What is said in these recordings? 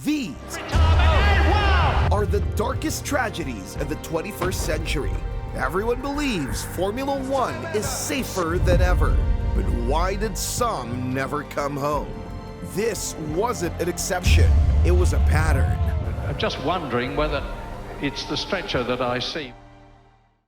These are the darkest tragedies of the 21st century. Everyone believes Formula One is safer than ever. But why did some never come home? This wasn't an exception. It was a pattern. I'm just wondering whether it's the stretcher that I see.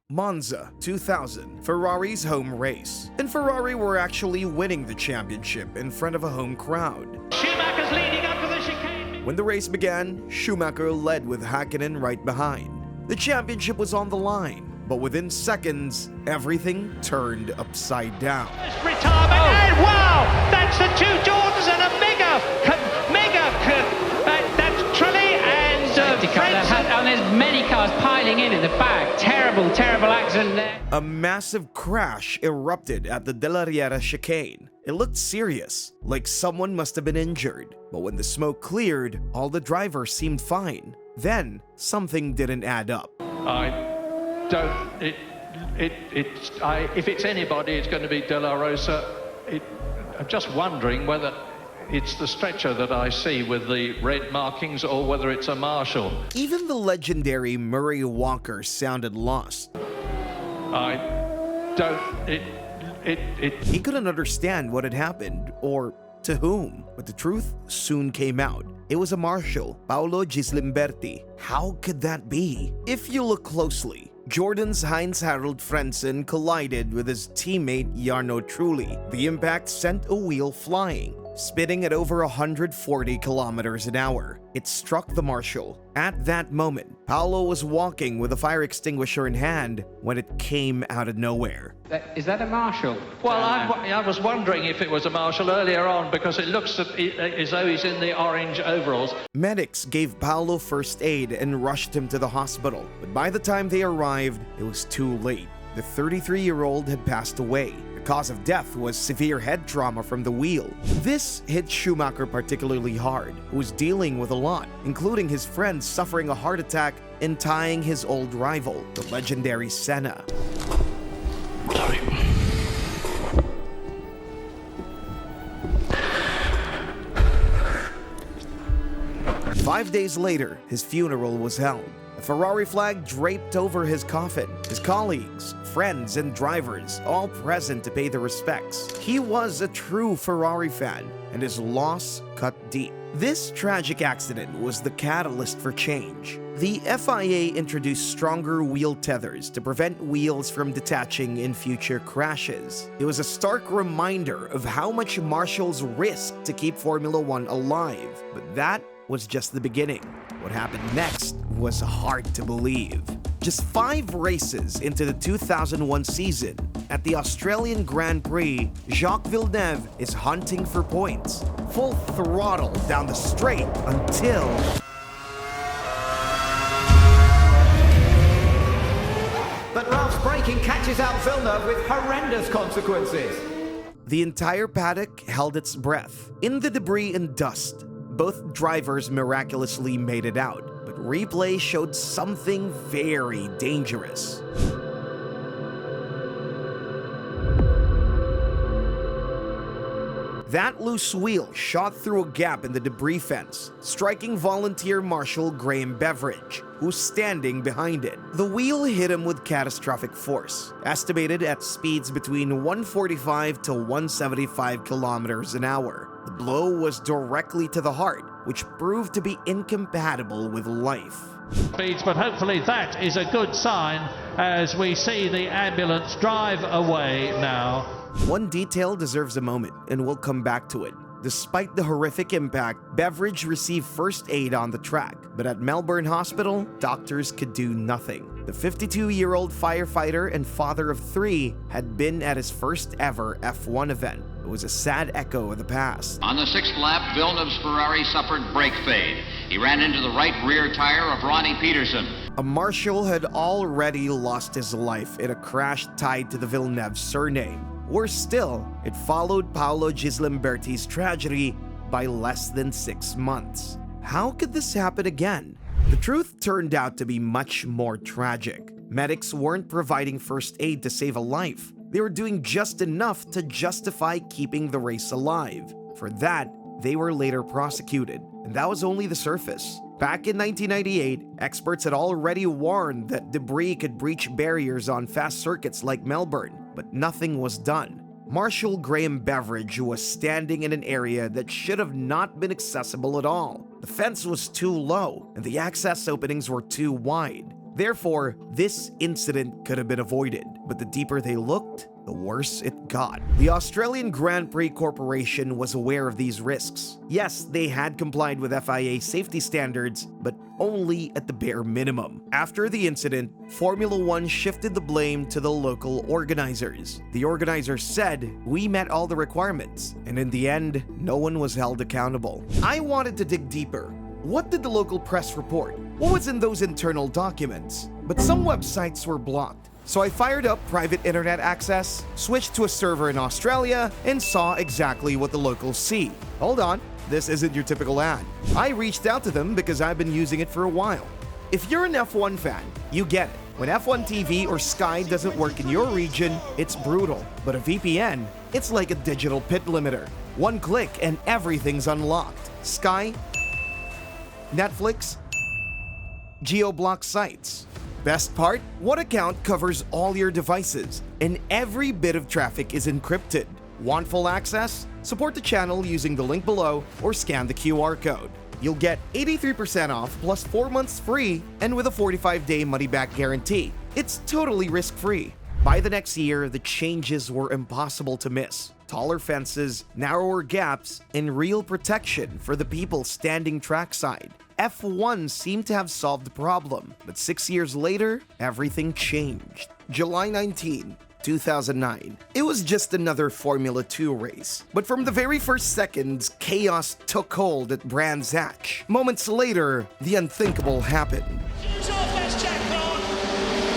Monza 2000, Ferrari's home race. And Ferrari were actually winning the championship in front of a home crowd. Schumacher's leading up to the chicane. When the race began, Schumacher led with Häkkinen right behind. The championship was on the line, but within seconds, everything turned upside down. Retirement, and wow! That's the two Jordans and a that's Trulli and and there's many cars piling in the back. Terrible, terrible accident there. A massive crash erupted at the De La Riera chicane. It looked serious, like someone must have been injured. But when the smoke cleared, all the drivers seemed fine. Then, something didn't add up. If it's anybody, it's going to be De La Rosa. I'm just wondering whether it's the stretcher that I see with the red markings or whether it's a marshal. Even the legendary Murray Walker sounded lost. He couldn't understand what had happened or to whom, but the truth soon came out. It was a marshal, Paolo Gislimberti. How could that be? If you look closely, Jordan's Heinz-Harald Frentzen collided with his teammate Jarno Trulli. The impact sent a wheel flying, spinning at over 140 kilometers an hour. It struck the marshal. At that moment, Paolo was walking with a fire extinguisher in hand when it came out of nowhere. Is that a marshal? Well, I was wondering if it was a marshal earlier on because it looks as though he's in the orange overalls. Medics gave Paolo first aid and rushed him to the hospital. But by the time they arrived, it was too late. The 33-year-old had passed away. The cause of death was severe head trauma from the wheel. This hit Schumacher particularly hard, who was dealing with a lot, including his friends suffering a heart attack and tying his old rival, the legendary Senna. Sorry. Five days later, his funeral was held. A Ferrari flag draped over his coffin. His colleagues, friends, and drivers all present to pay their respects. He was a true Ferrari fan, and his loss cut deep. This tragic accident was the catalyst for change. The FIA introduced stronger wheel tethers to prevent wheels from detaching in future crashes. It was a stark reminder of how much marshals risk to keep Formula One alive, but that was just the beginning. What happened next was hard to believe. Just 5 races into the 2001 season, at the Australian Grand Prix, Jacques Villeneuve is hunting for points. Full throttle down the straight until... But Ralph's braking catches out Villeneuve with horrendous consequences. The entire paddock held its breath. In the debris and dust, both drivers miraculously made it out, but replay showed something very dangerous. That loose wheel shot through a gap in the debris fence, striking volunteer Marshal Graham Beveridge, who's standing behind it. The wheel hit him with catastrophic force, estimated at speeds between 145 to 175 kilometers an hour. The blow was directly to the heart, which proved to be incompatible with life. Speeds, but hopefully that is a good sign as we see the ambulance drive away now. One detail deserves a moment, and we'll come back to it. Despite the horrific impact, Beveridge received first aid on the track, but at Melbourne Hospital, doctors could do nothing. The 52-year-old firefighter and father of 3 had been at his first ever F1 event. It was a sad echo of the past. On the 6th lap, Villeneuve's Ferrari suffered brake fade. He ran into the right rear tire of Ronnie Peterson. A marshal had already lost his life in a crash tied to the Villeneuve surname. Worse still, it followed Paolo Gislimberti's tragedy by less than 6 months. How could this happen again? The truth turned out to be much more tragic. Medics weren't providing first aid to save a life. They were doing just enough to justify keeping the race alive. For that, they were later prosecuted, and that was only the surface. Back in 1998, experts had already warned that debris could breach barriers on fast circuits like Melbourne, but nothing was done. Marshal Graham Beveridge was standing in an area that should have not been accessible at all. The fence was too low, and the access openings were too wide. Therefore, this incident could have been avoided, but the deeper they looked, the worse it got. The Australian Grand Prix Corporation was aware of these risks. Yes, they had complied with FIA safety standards, but only at the bare minimum. After the incident, Formula One shifted the blame to the local organizers. The organizers said, "We met all the requirements," and in the end, no one was held accountable. I wanted to dig deeper. What did the local press report? What was in those internal documents? But some websites were blocked. So I fired up private internet access, switched to a server in Australia, and saw exactly what the locals see. Hold on, this isn't your typical ad. I reached out to them because I've been using it for a while. If you're an F1 fan, you get it. When F1 TV or Sky doesn't work in your region, it's brutal. But a VPN, it's like a digital pit limiter. One click and everything's unlocked. Sky, Netflix, geo-block sites. Best part? One account covers all your devices, and every bit of traffic is encrypted. Want full access? Support the channel using the link below or scan the QR code. You'll get 83% off plus 4 months free and with a 45-day money-back guarantee. It's totally risk-free. By the next year, the changes were impossible to miss. Taller fences, narrower gaps, and real protection for the people standing trackside. F1 seemed to have solved the problem, but 6 years later, everything changed. July 19, 2009. It was just another Formula 2 race. But from the very first seconds, chaos took hold at Brands Hatch. Moments later, the unthinkable happened. He's off, that's Jack Clark.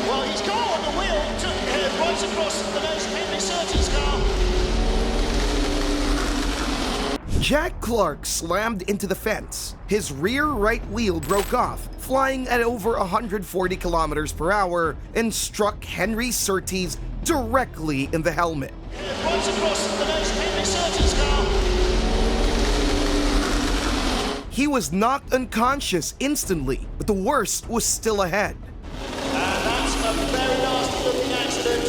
Well, he's got on the wheel, took right across the nose of Henry Surtees' car. Jack Clark slammed into the fence. His rear right wheel broke off, flying at over 140 kilometers per hour, and struck Henry Surtees directly in the helmet. Right across the nose of Henry Surtees' car. He was knocked unconscious instantly, but the worst was still ahead. That's a very nasty looking accident,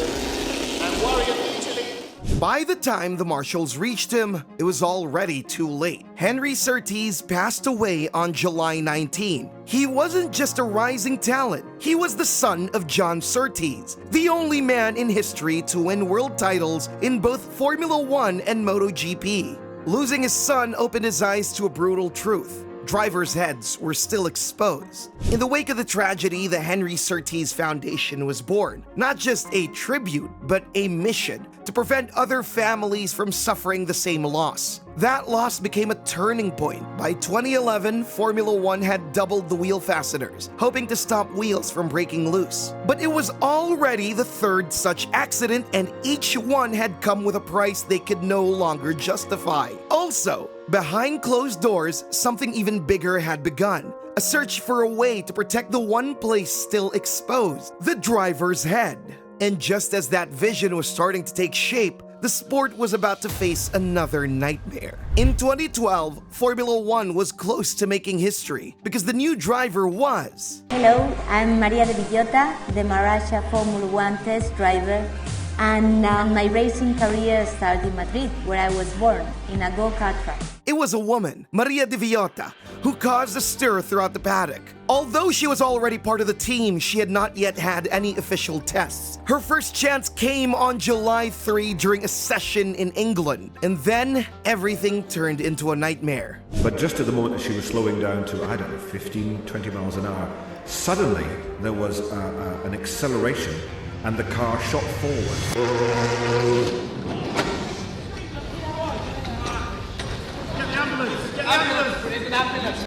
and worrying immediately. By the time the marshals reached him, it was already too late. Henry Surtees passed away on July 19. He wasn't just a rising talent, he was the son of John Surtees, the only man in history to win world titles in both Formula One and MotoGP. Losing his son opened his eyes to a brutal truth. Drivers' heads were still exposed. In the wake of the tragedy, the Henry Surtees Foundation was born. Not just a tribute, but a mission to prevent other families from suffering the same loss. That loss became a turning point. By 2011, Formula One had doubled the wheel fasteners, hoping to stop wheels from breaking loose. But it was already the third such accident, and each one had come with a price they could no longer justify. Also, behind closed doors, something even bigger had begun. A search for a way to protect the one place still exposed, the driver's head. And just as that vision was starting to take shape, the sport was about to face another nightmare. In 2012, Formula One was close to making history because the new driver was... Hello, I'm Maria de Villota, the Marasha Formula One test driver, and my racing career started in Madrid, where I was born, in a go-kart track. It was a woman, Maria de Villota, who caused a stir throughout the paddock. Although she was already part of the team, she had not yet had any official tests. Her first chance came on July 3 during a session in England, and then everything turned into a nightmare. But just at the moment that she was slowing down to, 15, 20 miles an hour, suddenly there was an acceleration and the car shot forward.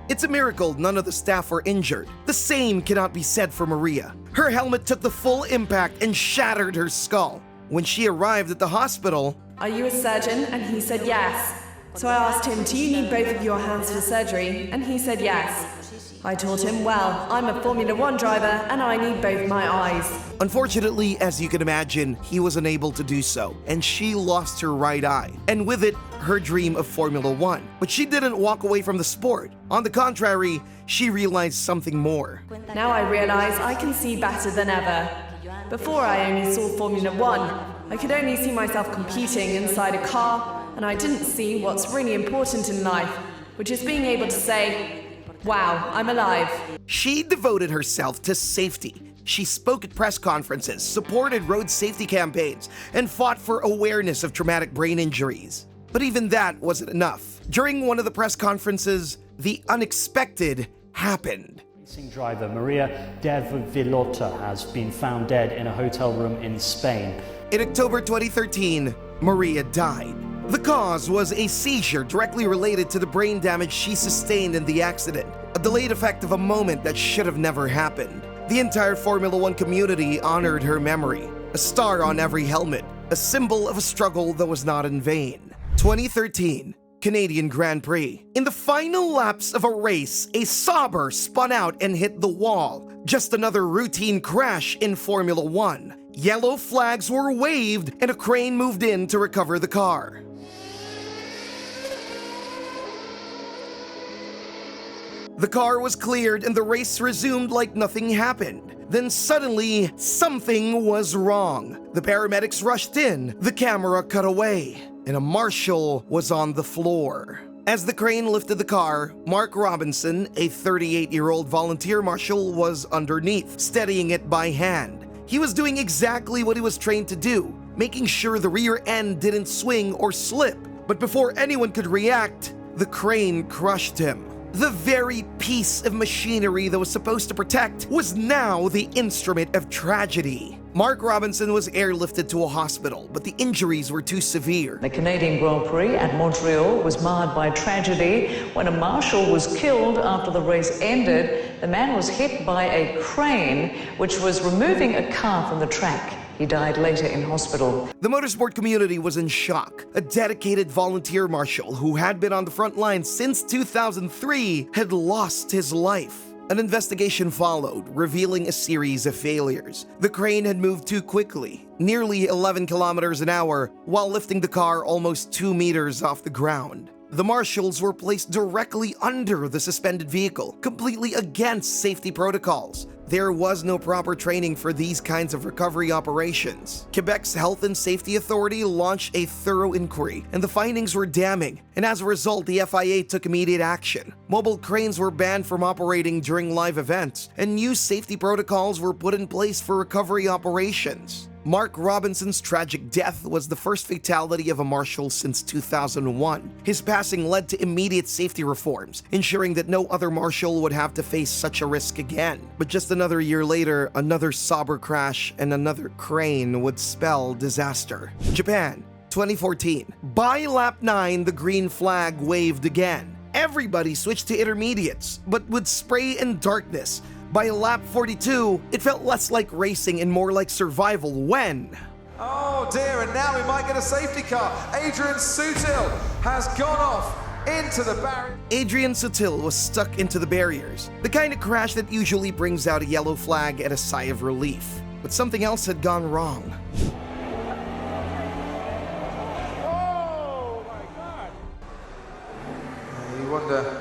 It's a miracle none of the staff were injured. The same cannot be said for Maria. Her helmet took the full impact and shattered her skull. When she arrived at the hospital... Are you a surgeon? And he said yes. So I asked him, do you need both of your hands for surgery? And he said yes. I told him, well, I'm a Formula One driver and I need both my eyes. Unfortunately, as you can imagine, he was unable to do so, and she lost her right eye, and with it, her dream of Formula One. But she didn't walk away from the sport. On the contrary, she realized something more. Now I realize I can see better than ever. Before I only saw Formula One, I could only see myself competing inside a car, and I didn't see what's really important in life, which is being able to say, wow, I'm alive. She devoted herself to safety. She spoke at press conferences, supported road safety campaigns, and fought for awareness of traumatic brain injuries. But even that wasn't enough. During one of the press conferences, the unexpected happened. Racing driver Maria de Villota has been found dead in a hotel room in Spain. In October 2013, Maria died. The cause was a seizure directly related to the brain damage she sustained in the accident, a delayed effect of a moment that should have never happened. The entire Formula One community honored her memory, a star on every helmet, a symbol of a struggle that was not in vain. 2013, Canadian Grand Prix. In the final laps of a race, a Sauber spun out and hit the wall. Just another routine crash in Formula One. Yellow flags were waved and a crane moved in to recover the car. The car was cleared and the race resumed like nothing happened. Then suddenly, something was wrong. The paramedics rushed in, the camera cut away, and a marshal was on the floor. As the crane lifted the car, Mark Robinson, a 38-year-old volunteer marshal, was underneath, steadying it by hand. He was doing exactly what he was trained to do, making sure the rear end didn't swing or slip. But before anyone could react, the crane crushed him. The very piece of machinery that was supposed to protect was now the instrument of tragedy. Mark Robinson was airlifted to a hospital, but the injuries were too severe. The Canadian Grand Prix at Montreal was marred by tragedy when a marshal was killed after the race ended. The man was hit by a crane which was removing a car from the track. He died later in hospital. The motorsport community was in shock. A dedicated volunteer marshal who had been on the front lines since 2003 had lost his life. An investigation followed, revealing a series of failures. The crane had moved too quickly, nearly 11 kilometers an hour, while lifting the car almost 2 meters off the ground. The marshals were placed directly under the suspended vehicle, completely against safety protocols. There was no proper training for these kinds of recovery operations. Quebec's Health and Safety Authority launched a thorough inquiry, and the findings were damning, and as a result, the FIA took immediate action. Mobile cranes were banned from operating during live events, and new safety protocols were put in place for recovery operations. Mark Robinson's tragic death was the first fatality of a marshal since 2001. His passing led to immediate safety reforms, ensuring that no other marshal would have to face such a risk again. But just another year later, another Sauber crash and another crane would spell disaster. Japan, 2014. By lap 9, the green flag waved again. Everybody switched to intermediates, but with spray and darkness. By lap 42, it felt less like racing and more like survival when... Oh dear, and now we might get a safety car. Adrian Sutil has gone off into the barrier. Adrian Sutil was stuck into the barriers, the kind of crash that usually brings out a yellow flag and a sigh of relief. But something else had gone wrong. Oh my God! You wonder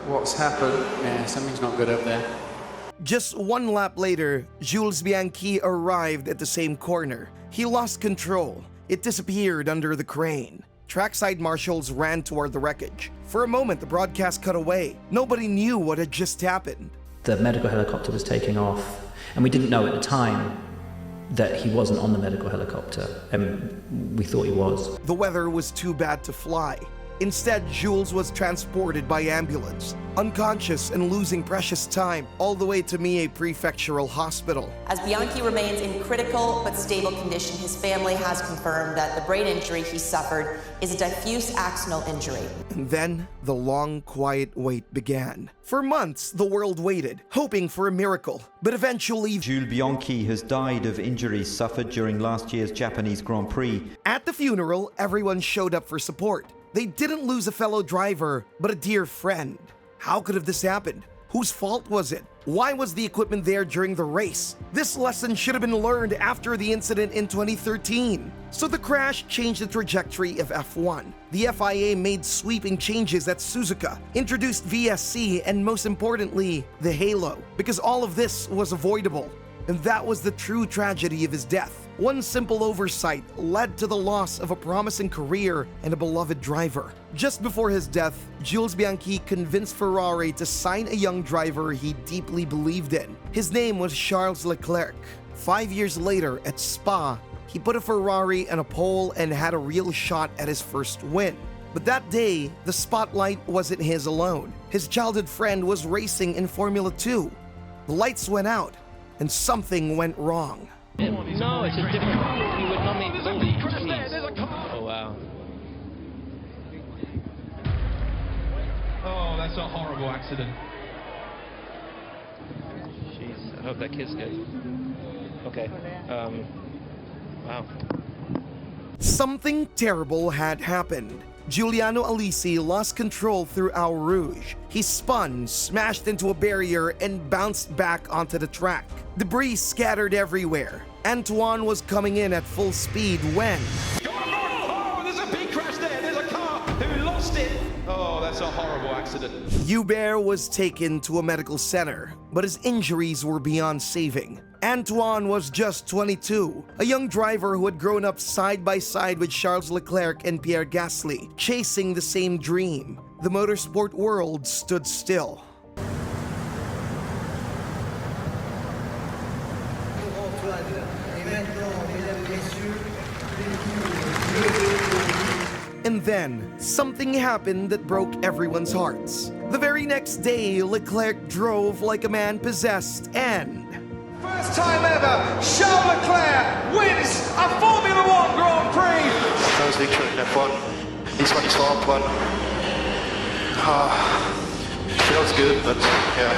what's happened. Yeah, something's not good up there. Just one lap later, Jules Bianchi arrived at the same corner. He lost control. It disappeared under the crane. Trackside marshals ran toward the wreckage. For a moment, the broadcast cut away. Nobody knew what had just happened. The medical helicopter was taking off, and we didn't know at the time that he wasn't on the medical helicopter, and we thought he was. The weather was too bad to fly. Instead, Jules was transported by ambulance, unconscious and losing precious time, all the way to Mie Prefectural Hospital. As Bianchi remains in critical but stable condition, his family has confirmed that the brain injury he suffered is a diffuse axonal injury. And then, the long, quiet wait began. For months, the world waited, hoping for a miracle. But eventually, Jules Bianchi has died of injuries suffered during last year's Japanese Grand Prix. At the funeral, everyone showed up for support. They didn't lose a fellow driver, but a dear friend. How could have this happened? Whose fault was it? Why was the equipment there during the race? This lesson should have been learned after the incident in 2013. So the crash changed the trajectory of F1. The FIA made sweeping changes at Suzuka, introduced VSC, and most importantly, the halo, because all of this was avoidable. And that was the true tragedy of his death. One simple oversight led to the loss of a promising career and a beloved driver. Just before his death, Jules Bianchi convinced Ferrari to sign a young driver he deeply believed in. His name was Charles Leclerc. 5 years later, at Spa, he put a Ferrari on a pole and had a real shot at his first win. But that day, the spotlight wasn't his alone. His childhood friend was racing in Formula 2. The lights went out, and something went wrong. No, it's a different car. You would not make There's a crash there, there's a car. Oh, wow. Oh, that's a horrible accident. Jeez, I hope that kid's good. Okay. Wow. Something terrible had happened. Giuliano Alisi lost control through Eau Rouge. He spun, smashed into a barrier, and bounced back onto the track. Debris scattered everywhere. Antoine was coming in at full speed when... Oh, there's a big crash there. There's a car who lost it. Oh, that's a horrible accident. Hubert was taken to a medical center, but his injuries were beyond saving. Antoine was just 22, a young driver who had grown up side by side with Charles Leclerc and Pierre Gasly, chasing the same dream. The motorsport world stood still. And then, something happened that broke everyone's hearts. The very next day, Leclerc drove like a man possessed and... First time ever, Charles Leclerc wins a Formula 1 Grand Prix! First victory in F1. This one is for Antoine. Feels good, but yeah,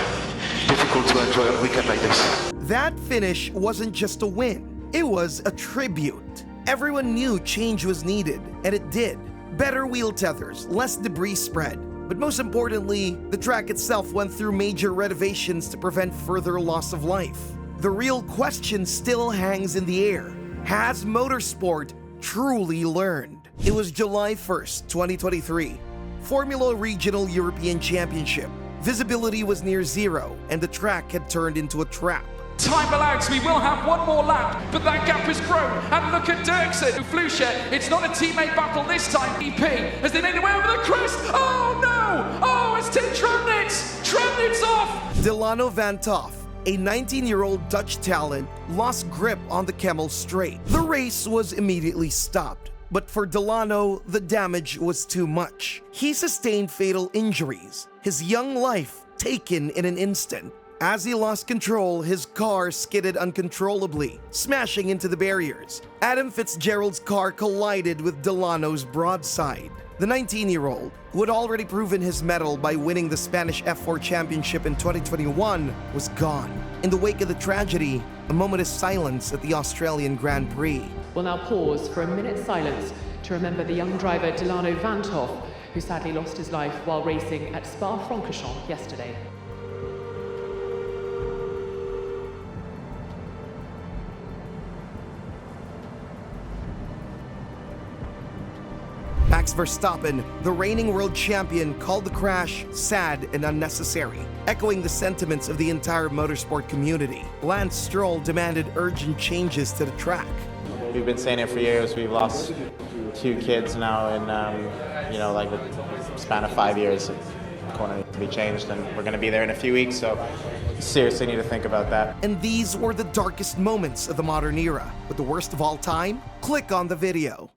difficult to enjoy a weekend like this. That finish wasn't just a win, it was a tribute. Everyone knew change was needed, and it did. Better wheel tethers, less debris spread. But most importantly, the track itself went through major renovations to prevent further loss of life. The real question still hangs in the air. Has motorsport truly learned? It was July 1st, 2023. Formula Regional European Championship. Visibility was near zero, and the track had turned into a trap. Time elapsed, we will have one more lap, but that gap has grown. And look at Dirksen, Flusha. It's not a teammate battle this time. EP, as they made their way over the crest. Oh no! Oh, it's Tim Trumnitz! Trumnitz off! Delano Van Toff, a 19-year-old Dutch talent, lost grip on the Kemmel Straight. The race was immediately stopped. But for Delano, the damage was too much. He sustained fatal injuries, his young life taken in an instant. As he lost control, his car skidded uncontrollably, smashing into the barriers. Adam Fitzgerald's car collided with Delano's broadside. The 19-year-old, who had already proven his mettle by winning the Spanish F4 Championship in 2021, was gone. In the wake of the tragedy, a moment of silence at the Australian Grand Prix. We'll now pause for a minute's silence to remember the young driver Delano Van Toff, who sadly lost his life while racing at Spa-Francorchamps yesterday. Max Verstappen, the reigning world champion, called the crash sad and unnecessary, echoing the sentiments of the entire motorsport community. Lance Stroll demanded urgent changes to the track. We've been saying it for years. We've lost 2 kids now in, like the span of 5 years. Going to be changed, and we're going to be there in a few weeks, so seriously need to think about that. And these were the darkest moments of the modern era. But the worst of all time? Click on the video.